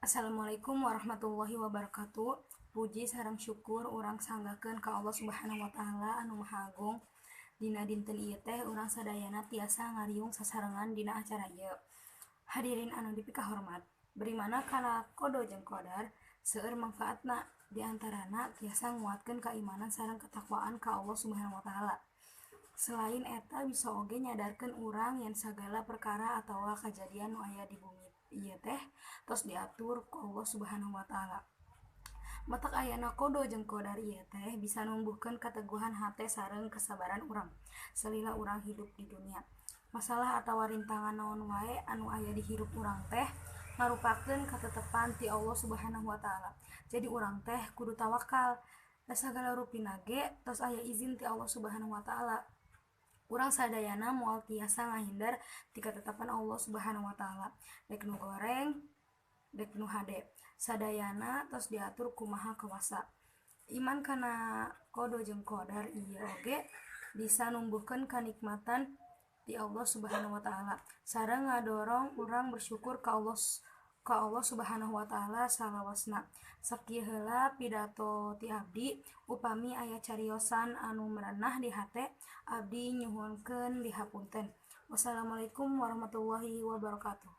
Assalamualaikum warahmatullahi wabarakatuh. Puji sareng syukur urang sanggakeun ka Allah Subhanahu wa taala anu Maha Agung. Dina dinten ieu teh urang sadayana tiasa ngariung sasarengan dina acara ieu. Hadirin anu dipikahormat, beri mana kana kodo jeung kodar seueur manfaatna, di antarana tiasa nguatkeun keimanan sareng ketakwaan ka Allah Subhanahu wa taala. Selain eta bisa oge nyadarkeun urang yen sagala perkara atawa kajadian nu aya di bumi ieu teh tos diatur ku Allah Subhanahu wa taala. Matak ayana kodo jeung kodar ieu teh bisa numbuhkeun kateguhan hate sareng kesabaran urang salila urang hidup di dunia. Masalah atawa rintangan naon wae anu aya di hirup urang teh ngarupakeun katetepan ti Allah Subhanahu wa taala. Jadi urang teh kudu tawakal. Da sagala rupina ge tos aya izin ti Allah Subhanahu wa taala. Urang sadayana moal tiasa ngahindar ti ketetapan Allah Subhanahu wa taala. Dek nu goreng, dek nu hade. Sadayana tos diatur ku Maha Kuasa. Iman kana kodo jeung kodar ieu oge bisa numbuhkeun kanikmatan ti Allah Subhanahu wa taala sareng ngadorong urang bersyukur ka Allah Subhanahu wa taala salawasna. Sakieu heula pidato ti abdi, upami aya cariosan anu merenah di hate, abdi nyuhunkeun dihapunten. Wassalamualaikum warahmatullahi wabarakatuh.